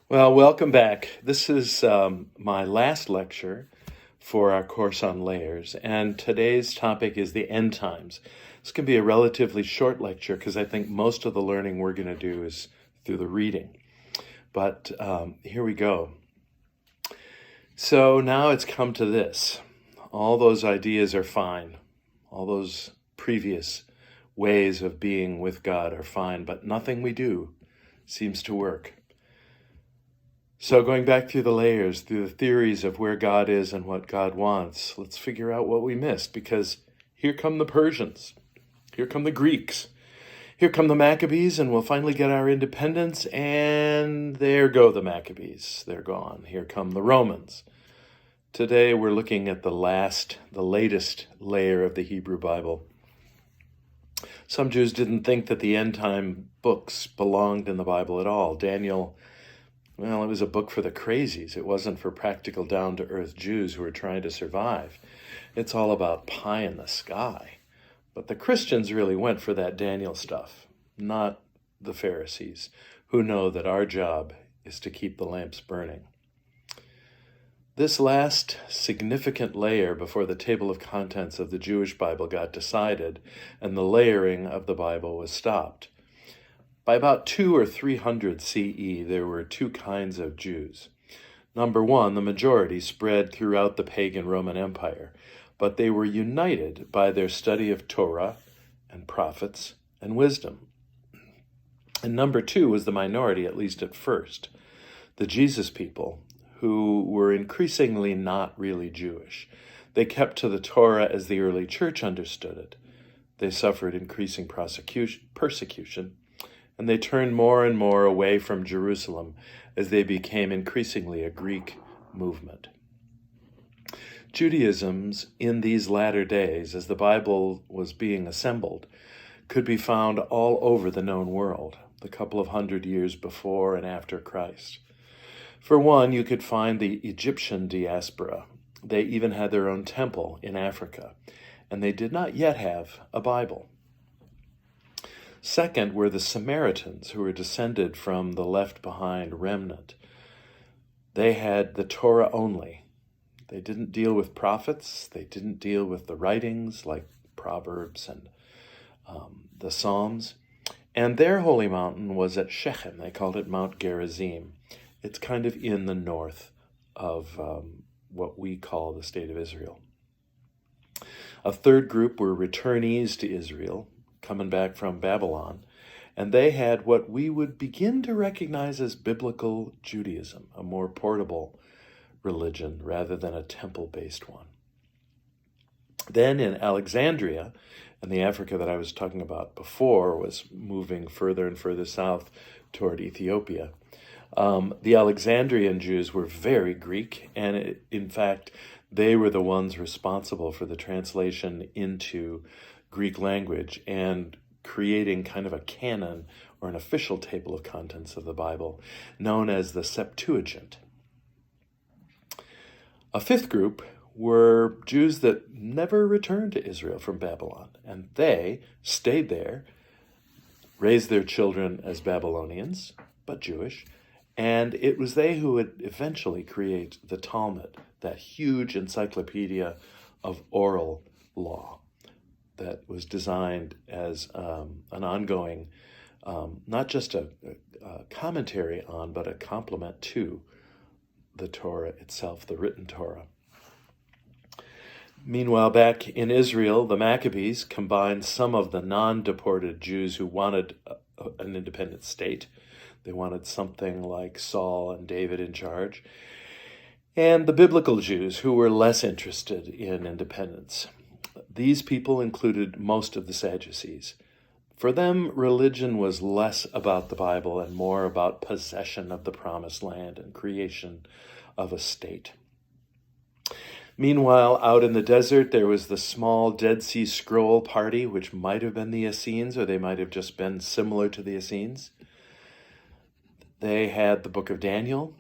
Well, welcome back. This is my last lecture for our course on layers, and today's topic is the end times. This can be a relatively short lecture because I think most of the learning we're going to do is through the reading. But here we go. So now it's come to this. All those ideas are fine. All those previous ways of being with God are fine, but nothing we do seems to work. So going back through the layers, through the theories of where God is and what God wants, let's figure out what we missed, because here come the Persians, here come the Greeks, here come the Maccabees, and we'll finally get our independence, and there go the Maccabees. They're gone. Here come the Romans. Today we're looking at the latest layer of the Hebrew Bible. Some Jews didn't think that the end time books belonged in the Bible at all. Daniel, well, it was a book for the crazies. It wasn't for practical, down-to-earth Jews who were trying to survive. It's all about pie in the sky. But the Christians really went for that Daniel stuff, not the Pharisees, who know that our job is to keep the lamps burning. This last significant layer before the table of contents of the Jewish Bible got decided, and the layering of the Bible was stopped. By about 200 or 300 CE, there were two kinds of Jews. Number one, the majority spread throughout the pagan Roman Empire, but they were united by their study of Torah and prophets and wisdom. And number two was the minority, at least at first, the Jesus people, who were increasingly not really Jewish. They kept to the Torah as the early church understood it. They suffered increasing persecution, and they turned more and more away from Jerusalem as they became increasingly a Greek movement. Judaism's in these latter days, as the Bible was being assembled, could be found all over the known world, the couple of hundred years before and after Christ. For one, you could find the Egyptian diaspora. They even had their own temple in Africa, and they did not yet have a Bible. Second were the Samaritans, who were descended from the left-behind remnant. They had the Torah only. They didn't deal with prophets. They didn't deal with the writings like Proverbs and the Psalms. And their holy mountain was at Shechem. They called it Mount Gerizim. It's kind of in the north of what we call the state of Israel. A third group were returnees to Israel, coming back from Babylon, and they had what we would begin to recognize as biblical Judaism, a more portable religion rather than a temple-based one. Then in Alexandria, and the Africa that I was talking about before was moving further and further south toward Ethiopia, the Alexandrian Jews were very Greek, and in fact, they were the ones responsible for the translation into Greek language and creating kind of a canon or an official table of contents of the Bible known as the Septuagint. A fifth group were Jews that never returned to Israel from Babylon, and they stayed there, raised their children as Babylonians, but Jewish, and it was they who would eventually create the Talmud, that huge encyclopedia of oral law that was designed as an ongoing, not just a commentary on, but a complement to the Torah itself, the written Torah. Meanwhile, back in Israel, the Maccabees combined some of the non-deported Jews who wanted an independent state. They wanted something like Saul and David in charge, and the biblical Jews who were less interested in independence. These people included most of the Sadducees. For them, religion was less about the Bible and more about possession of the promised land and creation of a state. Meanwhile, out in the desert, there was the small Dead Sea Scroll party, which might have been the Essenes, or they might have just been similar to the Essenes. They had the book of Daniel.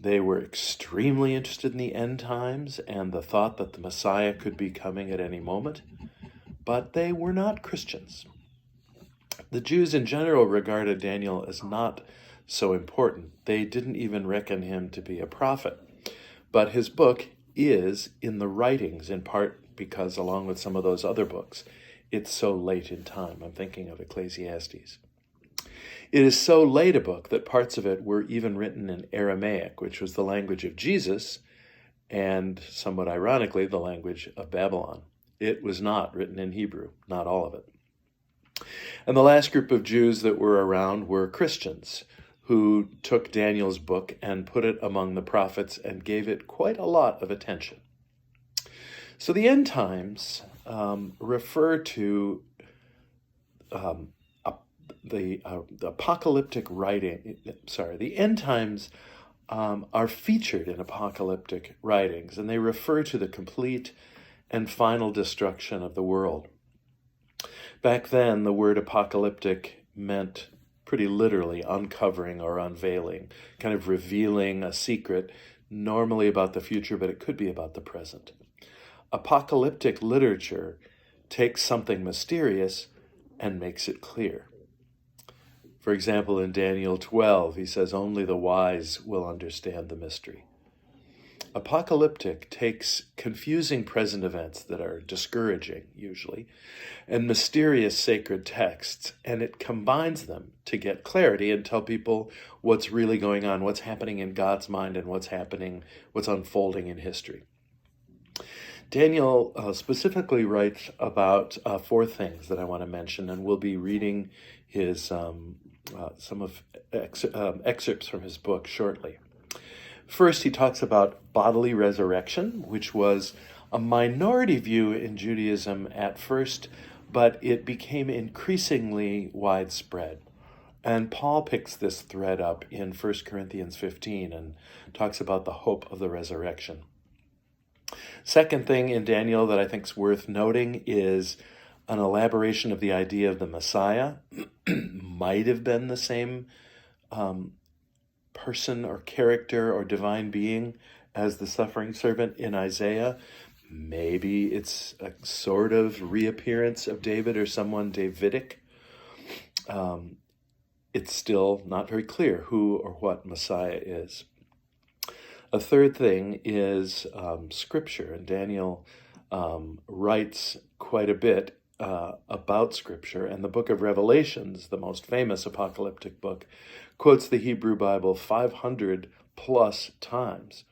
They were extremely interested in the end times and the thought that the Messiah could be coming at any moment, but they were not Christians. The Jews in general regarded Daniel as not so important, they didn't even reckon him to be a prophet. But his book is in the writings, in part because, along with some of those other books, it's so late in time. I'm thinking of Ecclesiastes. It is so late a book that parts of it were even written in Aramaic, which was the language of Jesus, and somewhat ironically, the language of Babylon. It was not written in Hebrew, not all of it. And the last group of Jews that were around were Christians, who took Daniel's book and put it among the prophets and gave it quite a lot of attention. So the end times refer to the apocalyptic writing. The end times are featured in apocalyptic writings, and they refer to the complete and final destruction of the world. Back then, the word apocalyptic meant pretty literally uncovering or unveiling, kind of revealing a secret, normally about the future, but it could be about the present. Apocalyptic literature takes something mysterious and makes it clear. For example, in Daniel 12, he says, "Only the wise will understand the mystery." Apocalyptic takes confusing present events that are discouraging, usually, and mysterious sacred texts, and it combines them to get clarity and tell people what's really going on, what's happening in God's mind, and what's unfolding in history. Daniel specifically writes about four things that I want to mention, and we'll be reading his some of excerpts from his book shortly. First, he talks about bodily resurrection, which was a minority view in Judaism at first, but it became increasingly widespread. And Paul picks this thread up in 1 Corinthians 15 and talks about the hope of the resurrection. Second thing in Daniel that I think is worth noting is an elaboration of the idea of the Messiah. Might have been the same person or character or divine being as the suffering servant in Isaiah. Maybe it's a sort of reappearance of David or someone Davidic. It's still not very clear who or what Messiah is. A third thing is Scripture, and Daniel writes quite a bit about Scripture, and the book of Revelations, the most famous apocalyptic book, quotes the Hebrew Bible 500 plus times.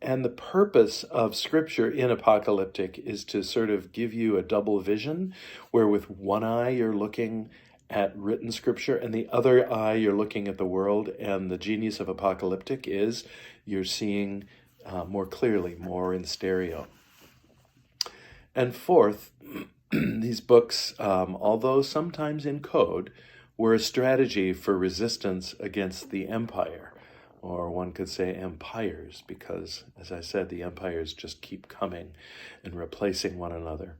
And the purpose of Scripture in apocalyptic is to sort of give you a double vision, where with one eye you're looking at written Scripture and the other eye you're looking at the world. And the genius of apocalyptic is you're seeing more clearly, more in stereo. And fourth, these books, although sometimes in code, were a strategy for resistance against the empire, or one could say empires, because, as I said, the empires just keep coming and replacing one another.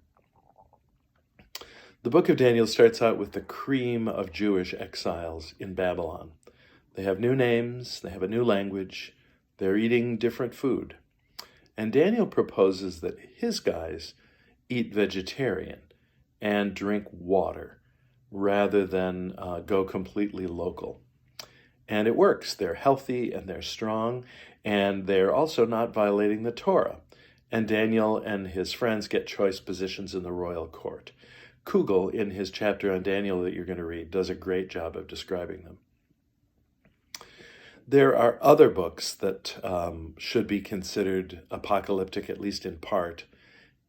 The book of Daniel starts out with the cream of Jewish exiles in Babylon. They have new names, they have a new language, they're eating different food. And Daniel proposes that his guys eat vegetarian and drink water rather than go completely local. And it works. They're healthy and they're strong, and they're also not violating the Torah. And Daniel and his friends get choice positions in the royal court. Kugel, in his chapter on Daniel that you're going to read, does a great job of describing them. There are other books that should be considered apocalyptic, at least in part.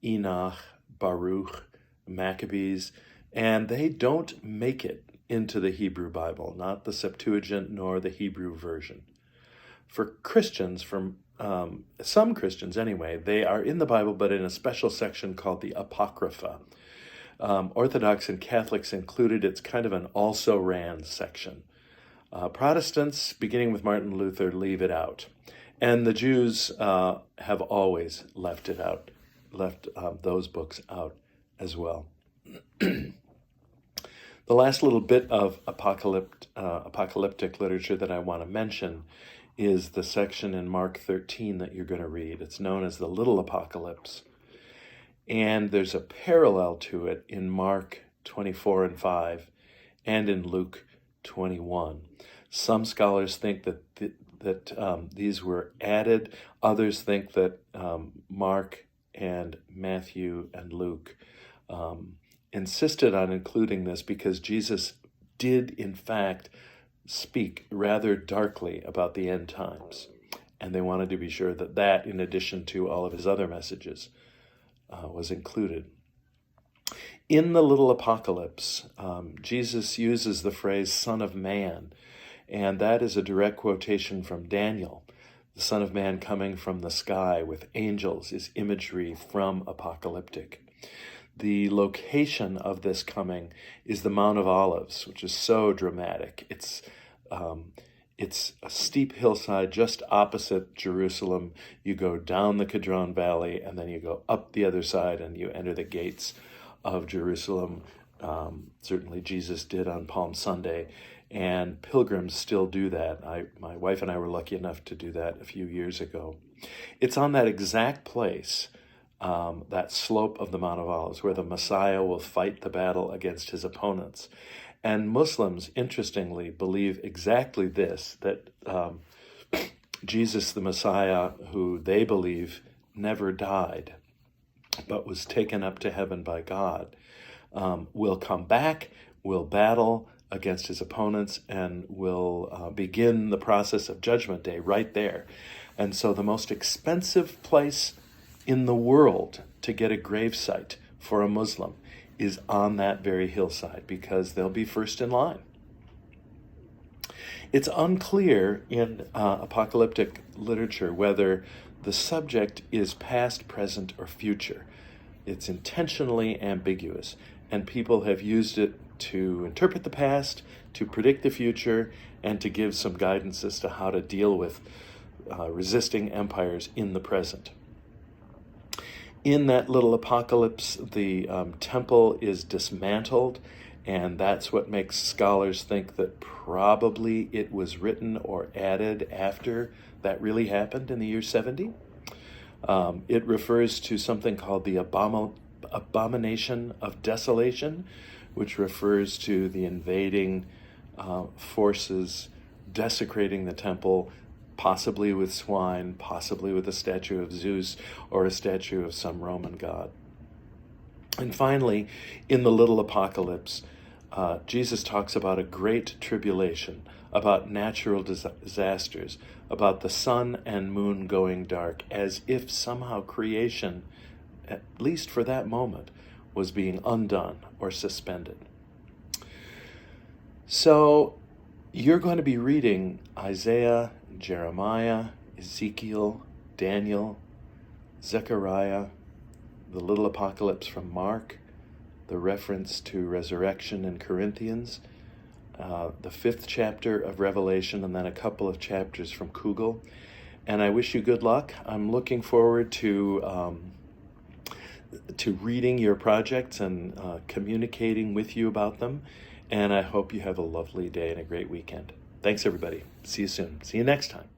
Enoch, Baruch, Maccabees, and they don't make it into the Hebrew Bible, not the Septuagint nor the Hebrew version. For Christians, from some Christians anyway, they are in the Bible, but in a special section called the Apocrypha. Orthodox and Catholics included. It's kind of an also-ran section. Protestants, beginning with Martin Luther, leave it out. And the Jews have always left it out, left those books out as well. The last little bit of apocalyptic literature that I want to mention is the section in Mark 13 that you're going to read. It's known as the Little Apocalypse. And there's a parallel to it in Mark 24 and 5 and in Luke 21. Some scholars think that these were added. Others think that Mark and Matthew and Luke insisted on including this because Jesus did, in fact, speak rather darkly about the end times. And they wanted to be sure that, in addition to all of his other messages, was included. In the little apocalypse, Jesus uses the phrase Son of Man, and that is a direct quotation from Daniel. The Son of Man coming from the sky with angels is imagery from apocalyptic. The location of this coming is the Mount of Olives, which is so dramatic. It's a steep hillside just opposite Jerusalem. You go down the Kidron Valley, and then you go up the other side, and you enter the gates of Jerusalem. Certainly Jesus did on Palm Sunday, and pilgrims still do that. My wife and I were lucky enough to do that a few years ago. It's on that exact place, that slope of the Mount of Olives, where the Messiah will fight the battle against his opponents. And Muslims, interestingly, believe exactly this, that Jesus, the Messiah, who they believe never died, but was taken up to heaven by God, will come back, will battle against his opponents, and will begin the process of Judgment Day right there. And so the most expensive place in the world to get a gravesite for a Muslim is on that very hillside, because they'll be first in line. It's unclear in apocalyptic literature whether the subject is past, present, or future. It's intentionally ambiguous, and people have used it to interpret the past, to predict the future, and to give some guidance as to how to deal with resisting empires in the present. In that little apocalypse, the temple is dismantled, and that's what makes scholars think that probably it was written or added after that really happened in the year 70. It refers to something called the abomination of desolation, which refers to the invading forces desecrating the temple, possibly with swine, possibly with a statue of Zeus or a statue of some Roman god. And finally, in the little apocalypse, Jesus talks about a great tribulation, about natural disasters, about the sun and moon going dark, as if somehow creation, at least for that moment, was being undone or suspended. So you're going to be reading Isaiah, Jeremiah, Ezekiel, Daniel, Zechariah, the little apocalypse from Mark, the reference to resurrection in Corinthians, the 5th chapter of Revelation, and then a couple of chapters from Kugel. And I wish you good luck. I'm looking forward to reading your projects and communicating with you about them. And I hope you have a lovely day and a great weekend. Thanks, everybody. See you soon. See you next time.